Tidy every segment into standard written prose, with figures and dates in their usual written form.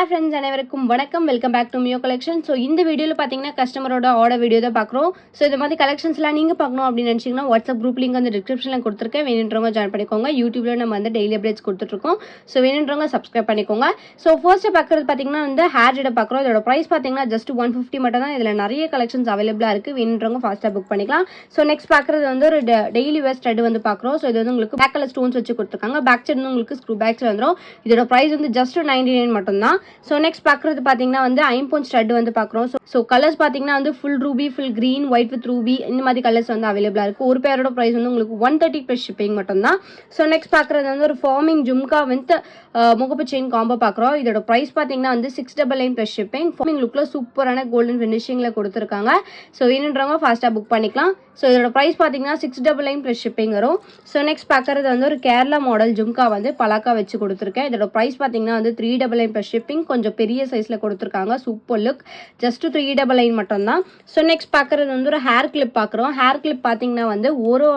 Friends அனைவருக்கும் வணக்கம். Welcome back to மியோ கலெக்ஷன். ஸோ இந்த வீடியோவில் பார்த்தீங்கன்னா கஸ்டமரோட ஆர்டர் வீடியோ தான் பார்க்குறோம். ஸோ இந்த மாதிரி கலெக்ஷன்ஸ்லாம் நீங்கள் பார்க்கணும் அப்படின்னு நினச்சிங்கன்னா வாட்ஸ்அப் குரூப் லிங்க் வந்து டிஸ்கிரிப்ஷனில் கொடுத்துருக்கேன். வேணுன்றவங்க ஜாயின் பண்ணிக்கோங்க. யூடியூப்ல நம்ம வந்து டெய்லி அப்டேட்ஸ் கொடுத்துட்ருக்கோம். ஸோ வேணுன்றவங்க சப்ஸ்கிரைப் பண்ணிக்கோங்க. ஸோ ஃபர்ஸ்ட்டு பார்க்குறது பார்த்தீங்கன்னா வந்து ஹேர் ஜெட்டை பார்க்குறோம். இதோட ப்ரைஸ் பார்த்தீங்கன்னா ஜஸ்ட் 150 மட்டும் தான். இதில் நிறைய கலெக்ஷன்ஸ் அவைலபிளாக இருக்குது. வேணுன்றவங்க ஃபாஸ்ட்டாக புக் பண்ணிக்கலாம். ஸோ நெக்ஸ்ட் பார்க்குறது வந்து ஒரு டெய்லி வேர் ஸ்டட் வந்து பார்க்குறோம். ஸோ இது வந்து உங்களுக்கு பேக் கலர் ஸ்டோன்ஸ் வச்சு கொடுத்துருக்காங்க. பேக் சைடு வந்து உங்களுக்கு ஸ்க்ரூ பேக்ஸில் வந்துடும். இதோட ப்ரைஸ் வந்து ஜஸ்ட் 99 மட்டும் தான். ஸோ நெக்ஸ்ட் பார்க்குறது பார்த்தீங்கன்னா வந்து ஐம்பொன் ஸ்டட் வந்து பார்க்குறோம். ஸோ கலர்ஸ் பார்த்தீங்கன்னா வந்து full Ruby, full green, white with Ruby இந்த மாதிரி கலர்ஸ் வந்து அவைலபிளாக இருக்குது. ஒரு பேரோட ப்ரைஸ் வந்து உங்களுக்கு 130 ப்ளஸ் ஷிப்பிங் மட்டும் தான். ஸோ நெக்ஸ்ட் பார்க்குறது வந்து ஒரு ஃபார்மிங் ஜும்கா வித் முகப்பு செயின் காம்போ பார்க்குறோம். இதோட ப்ரைஸ் பார்த்தீங்கன்னா வந்து 699 ப்ளஸ் ஷிப்பிங். ஃபார்மிங் லுக்கில் சூப்பரான கோல்டன் ஃபினிஷிங்கில் கொடுத்துருக்காங்க. ஸோ வேணுன்றவங்க ஃபாஸ்ட்டாக புக் பண்ணிக்கலாம். ஸோ இதோட ப்ரைஸ் பார்த்தீங்கன்னா 699 ப்ளஸ் ஷிப்பிங் வரும். ஸோ நெக்ஸ்ட் பார்க்குறது வந்து ஒரு கேரளா மாடல் ஜும்கா வந்து பலாக்கா வச்சு கொடுத்துருக்கேன். இதோட ப்ரைஸ் பார்த்தீங்கன்னா வந்து 399 ப்ளஸ் ஷிப்பிங். கொஞ்சம் பெரிய சைஸில் கொடுத்துருக்காங்க. Super look. ஜஸ்ட் 399 மட்டும் தான். ஸோ நெக்ஸ்ட் பார்க்குறது வந்து ஒரு ஹேர் கிளிப் பார்க்குறோம். ஹேர் கிளிப் பார்த்தீங்கன்னா வந்து ஒரு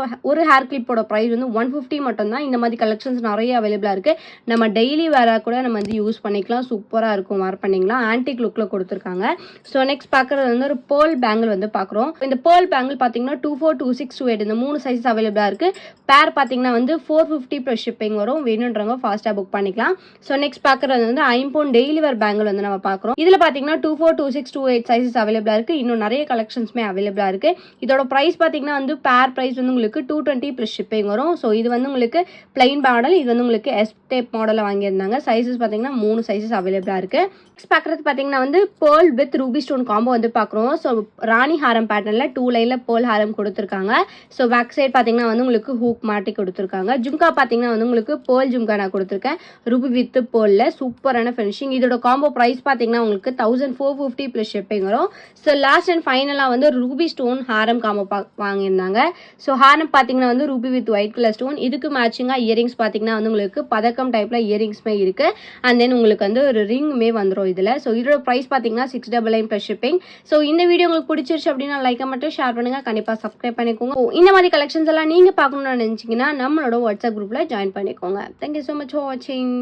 ஹேர் கிளிப்போட ப்ரைஸ் வந்து 150 மட்டும் தான். இந்த மாதிரி கலெக்ஷன்ஸ் நிறைய அவைலபிளாக இருக்குது. நம்ம டெய்லி வேற கூட நம்ம வந்து யூஸ் பண்ணிக்கலாம். சூப்பராக இருக்கும். வேர் பண்ணிக்கலாம். ஆன்டிக் லுக்கில் கொடுத்துருக்காங்க. ஸோ நெக்ஸ்ட் பார்க்குறது வந்து ஒரு பேர்ல் பேங்கிள் வந்து பார்க்குறோம். இந்த பேர்ல் பேங்கிள் பார்த்தீங்கன்னா 24, 26, 28 இந்த 3 சைஸ் அவைலபிளாக இருக்குது. பேர் பார்த்தீங்கன்னா வந்து 450 ப்ளஸ் ஷிப்பிங் வரும். வேணுன்றவங்க ஃபாஸ்ட்டாக புக் பண்ணிக்கலாம். ஸோ நெக்ஸ்ட் பார்க்குறது வந்து ஐம்பொன் டெய்லி வேர் பேங்கிள் வந்து நம்ம பார்க்குறோம். இதில் பார்த்தீங்கன்னா 24, 26, 28 சைஸஸ் அவைலபிளாக இருக்குது. இன்னும் நிறைய கலெக்ஷன்ஸுமே அவைலபிளாக இருக்குது. இதோட ப்ரைஸ் பார்த்தீங்கன்னா வந்து பேர் ப்ரைஸ் வந்து உங்களுக்கு 220 ப்ளஸ் ஷிப்பிங் வரும். ஸோ இது வந்து உங்களுக்கு பிளைன் மாடல். இது வந்து உங்களுக்கு எஸ் டைப் மாடலில் வாங்கியிருந்தாங்க. சைஸஸ் பார்த்தீங்கன்னா 3 சைஸஸ் அவைலபிளாக இருக்குது. நெக்ஸ்ட் பார்க்குறது பார்த்தீங்கன்னா வந்து pearl with Ruby stone combo வந்து பார்க்குறோம். ஸோ ராணி ஹாரம் பேட்டர்னில் 2 லைனில் பேர்ல் ஹாரம் கொடுத்துருக்காங்க. ஸோ பேக் சைட் பார்த்தீங்கன்னா வந்து உங்களுக்கு ஹூக் மாட்டி கொடுத்துருக்காங்க. ஜும்கா பார்த்தீங்கன்னா வந்து உங்களுக்கு பேர்ல் ஜும்கா நான் கொடுத்துருக்கேன். ரூபி வித் பேர்லில் சூப்பரான ஃபினிஷிங். இதோட காம்போ ப்ரைஸ் பார்த்தீங்கன்னா உங்களுக்கு 1450 ப்ளஸ் ஷிப்பிங் வரும். ஸோ லாஸ்ட் அண்ட் ஃபைனலாக வந்து ரூபி ஸ்டோன் ஹாரம் காம்போ வாங்கியிருந்தாங்க. ஸோ ஹாரம் பார்த்தீங்கன்னா வந்து Ruby with white colour stone. இதுக்கு மேட்சிங்காக இயரிங்ஸ் பார்த்தீங்கன்னா வந்து உங்களுக்கு பதக்கம் டைப்பில் இயரிங்ஸ்மே இருக்குது. அண்ட் தென் உங்களுக்கு வந்து ஒரு ரிங்குமே வந்துடும் இதில். ஸோ இதோட ப்ரைஸ் பார்த்தீங்கன்னா 699 ப்ளஸ் ஷிப்பிங். ஸோ இந்த வீடியோ உங்களுக்கு பிடிச்சிருச்சு அப்படின்னா லைக் மட்டும் ஷேர் பண்ணுங்கள். கண்டிப்பாக சப்ஸ்கிரைப் பண்ணிக்கோங்க. இந்த மாதிரி கலெக்ஷன்ஸ் எல்லாம் நீங்கள் பார்க்கணும்னு நினச்சிங்கன்னா நம்மளோட வாட்ஸ்அப் குரூப்பில் ஜாயின் பண்ணிக்கோங்க. தேங்க்யூ ஸோ மச் ஃபார் வாட்சிங்.